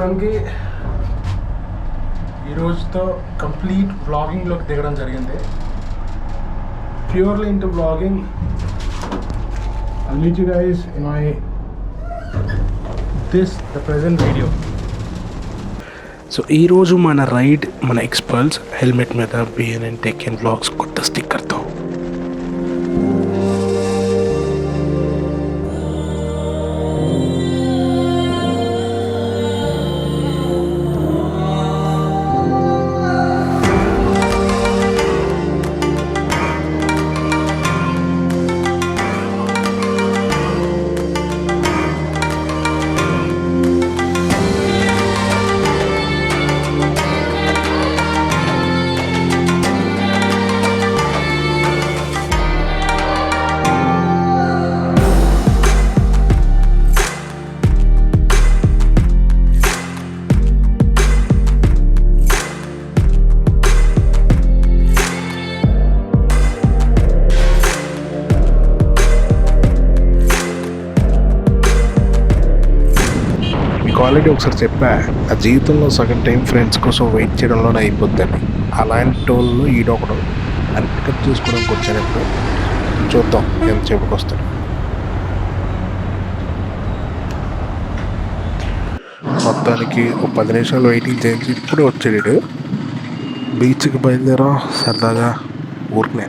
ప్రస్తుతానికి ఈ రోజుతో కంప్లీట్ వ్లాగింగ్లోకి దిగడం జరిగింది. Purely into vlogging. I'll meet you guys in the present video. So ఈరోజు మన రైడ్, మన ఎక్స్పల్స్ హెల్మెట్ మీద బిఎన్ఎన్ టెక్ అండ్ వ్లాగ్స్ కొత్త స్టిక్కర్తో. ఆల్రెడీ ఒకసారి చెప్పా, ఆ జీవితంలో సగం టైం ఫ్రెండ్స్ కోసం వెయిట్ చేయడంలోనే అయిపోద్దని. అలాంటి టోల్లో ఈడొకడు అని పికప్ చేసుకోవడానికి వచ్చానప్పుడు చూద్దాం ఎంత చెప్పుకు వస్తాడు. మొత్తానికి ఒక 10 నిమిషాలు వెయిటింగ్ చేయించి ఇప్పుడు వచ్చాడు. బీచ్కి బయలుదేరా సరదాగా ఊరినే.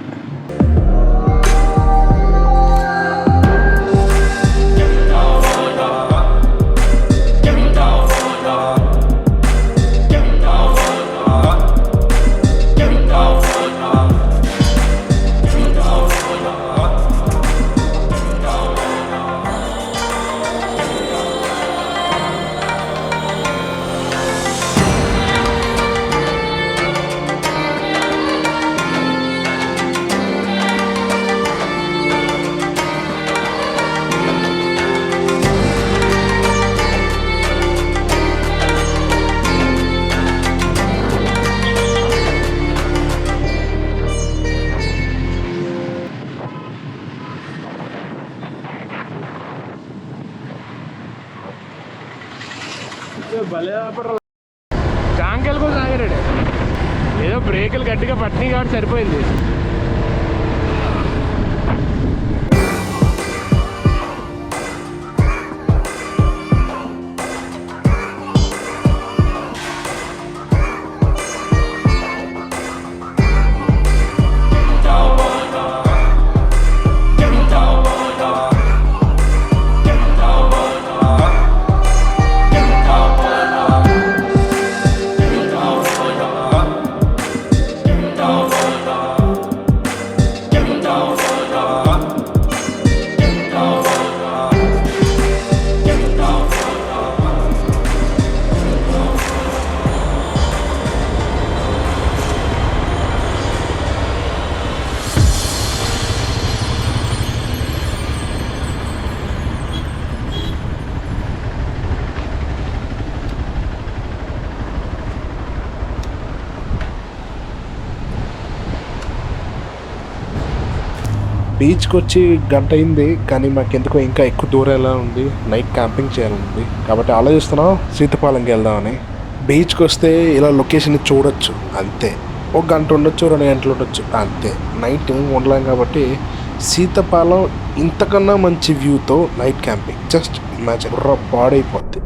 జాంకెల్ కూడా సాగరాడు. ఏదో బ్రేకులు గట్టిగా పట్టినాయి కాబట్టి సరిపోయింది. బీచ్కి వచ్చి గంట అయింది, కానీ మాకెందుకో ఇంకా ఎక్కువ దూరం ఎలా ఉంది. నైట్ క్యాంపింగ్ చేయాలండి కాబట్టి ఆలోచిస్తున్నాం సీతపాలెంకి వెళ్దామని. బీచ్కి వస్తే ఇలా లొకేషన్ చూడొచ్చు అంతే. ఒక గంట ఉండొచ్చు, 2 గంటలు ఉండొచ్చు అంతే. నైట్ ఉండలేం కాబట్టి సీతపాలెం ఇంతకన్నా మంచి వ్యూతో నైట్ క్యాంపింగ్ జస్ట్ ఇమాజిన్. పాడైపోద్ది.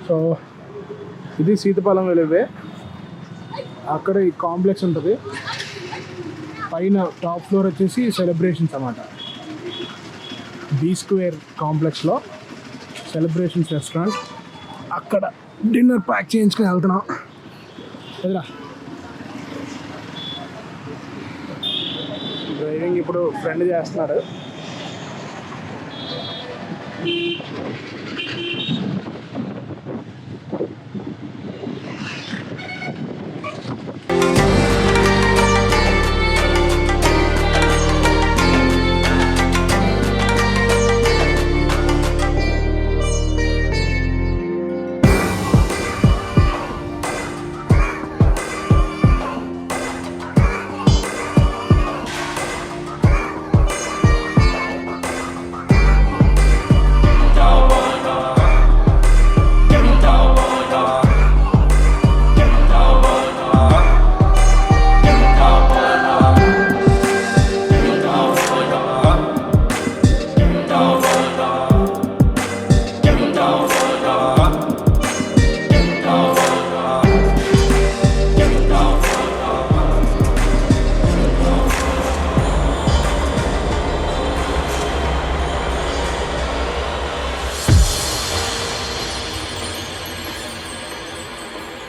సో ఇది సీతపాలెం వెళ్ళే. అక్కడ ఈ కాంప్లెక్స్ ఉంటుంది. పైన టాప్ ఫ్లోర్ వచ్చేసి సెలబ్రేషన్స్ అన్నమాట. బీ స్క్వేర్ కాంప్లెక్స్లో సెలబ్రేషన్స్ రెస్టారెంట్. అక్కడ డిన్నర్ ప్యాక్ చేయించుకొని వెళ్తున్నాం. ఎదురా డ్రైవింగ్ ఇప్పుడు ఫ్రెండ్ చేస్తున్నాడు.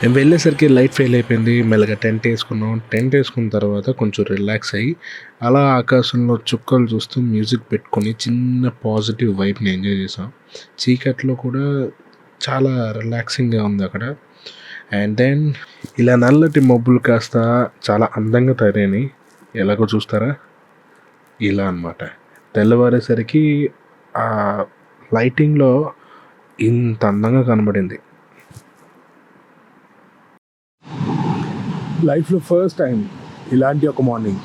మేము వెళ్ళేసరికి లైట్ ఫెయిల్ అయిపోయింది. మెల్లగా టెంట్ వేసుకున్నాం. టెంట్ వేసుకున్న తర్వాత కొంచెం రిలాక్స్ అయ్యి అలా ఆకాశంలో చుక్కలు చూస్తూ మ్యూజిక్ పెట్టుకొని చిన్న పాజిటివ్ వైబ్ని ఎంజాయ్ చేసాం. చీకట్లో కూడా చాలా రిలాక్సింగ్గా ఉంది అక్కడ. అండ్ దెన్ ఇలా నల్లటి మబ్బులు కాస్త చాలా అందంగా తయారైనాయి. ఎలాగో చూస్తారా, ఇలా అన్నమాట. తెల్లవారేసరికి ఆ లైటింగ్లో ఇంత అందంగా కనబడింది. లైఫ్లో ఫస్ట్ టైం ఇలాంటి ఒక మార్నింగ్.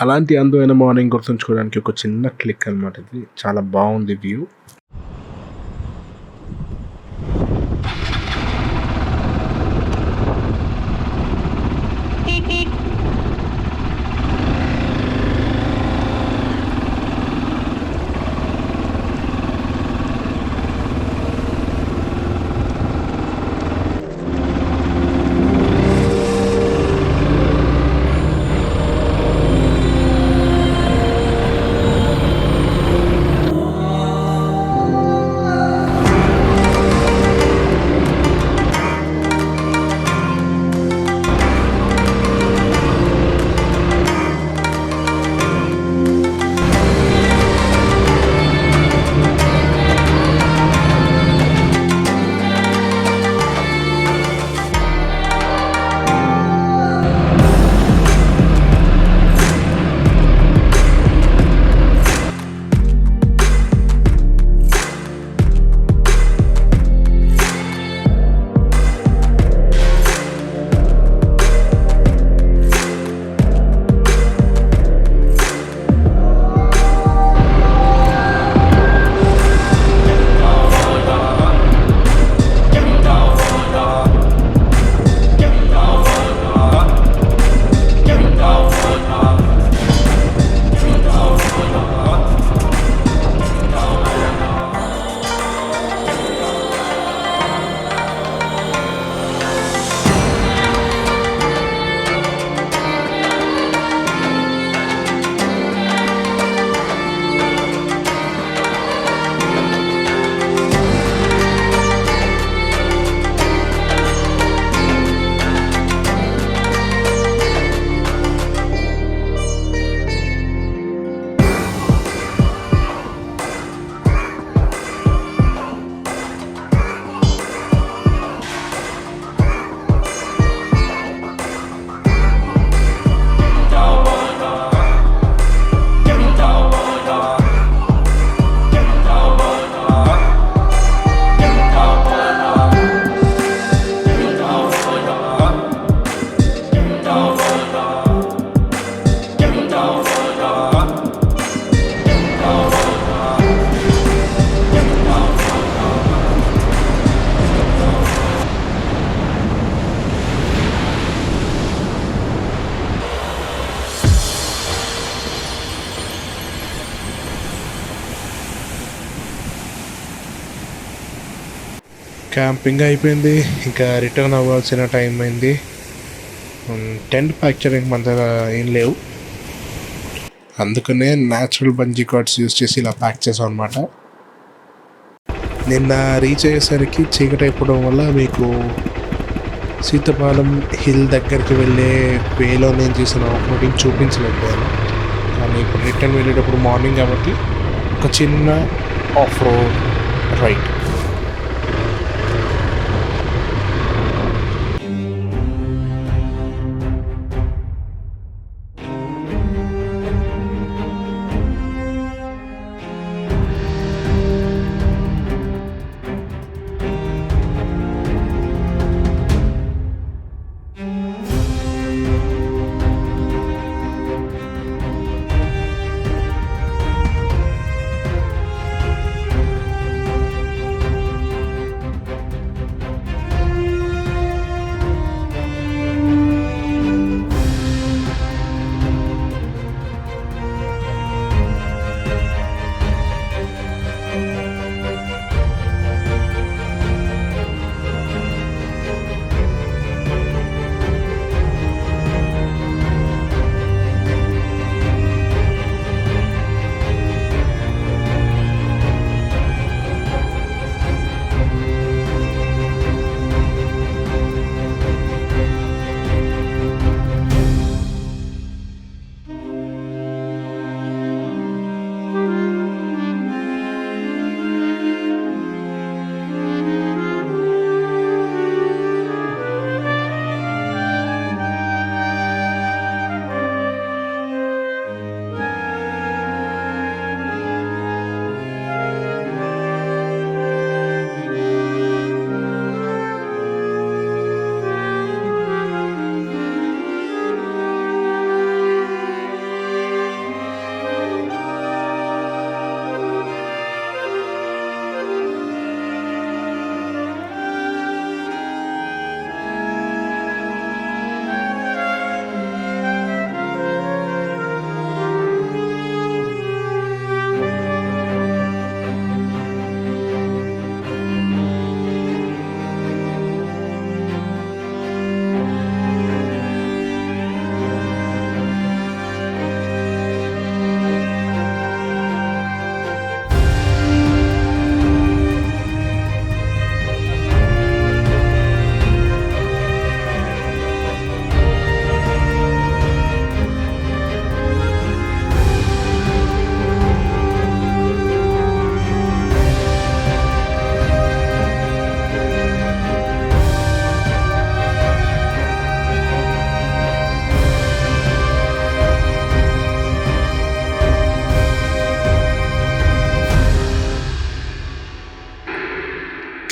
అలాంటి అందమైన మార్నింగ్ గుర్తుంచుకోవడానికి ఒక చిన్న క్లిక్ అనమాట. ఇది చాలా బాగుంది వ్యూ. క్యాంపింగ్ అయిపోయింది, ఇంకా రిటర్న్ అవ్వాల్సిన టైం అయింది. టెంట్ ప్యాక్ చేయడానికి మన దగ్గర ఏం లేవు. అందుకనే న్యాచురల్ బంజీ కార్డ్స్ యూజ్ చేసి ఇలా ప్యాక్ చేసాం అనమాట. నిన్న రీచ్ అయ్యేసరికి చీకటి అయిపోవడం వల్ల మీకు సీతపాలెం హిల్ దగ్గరికి వెళ్ళే వేలో నేను చేసిన ఆఫ్ రోడింగ్ చూపించలేకపోయాను. కానీ ఇప్పుడు రిటర్న్ వెళ్ళేటప్పుడు మార్నింగ్ కాబట్టి ఒక చిన్న off road ride.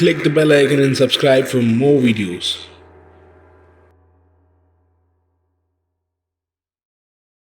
Click the bell icon and subscribe for more videos.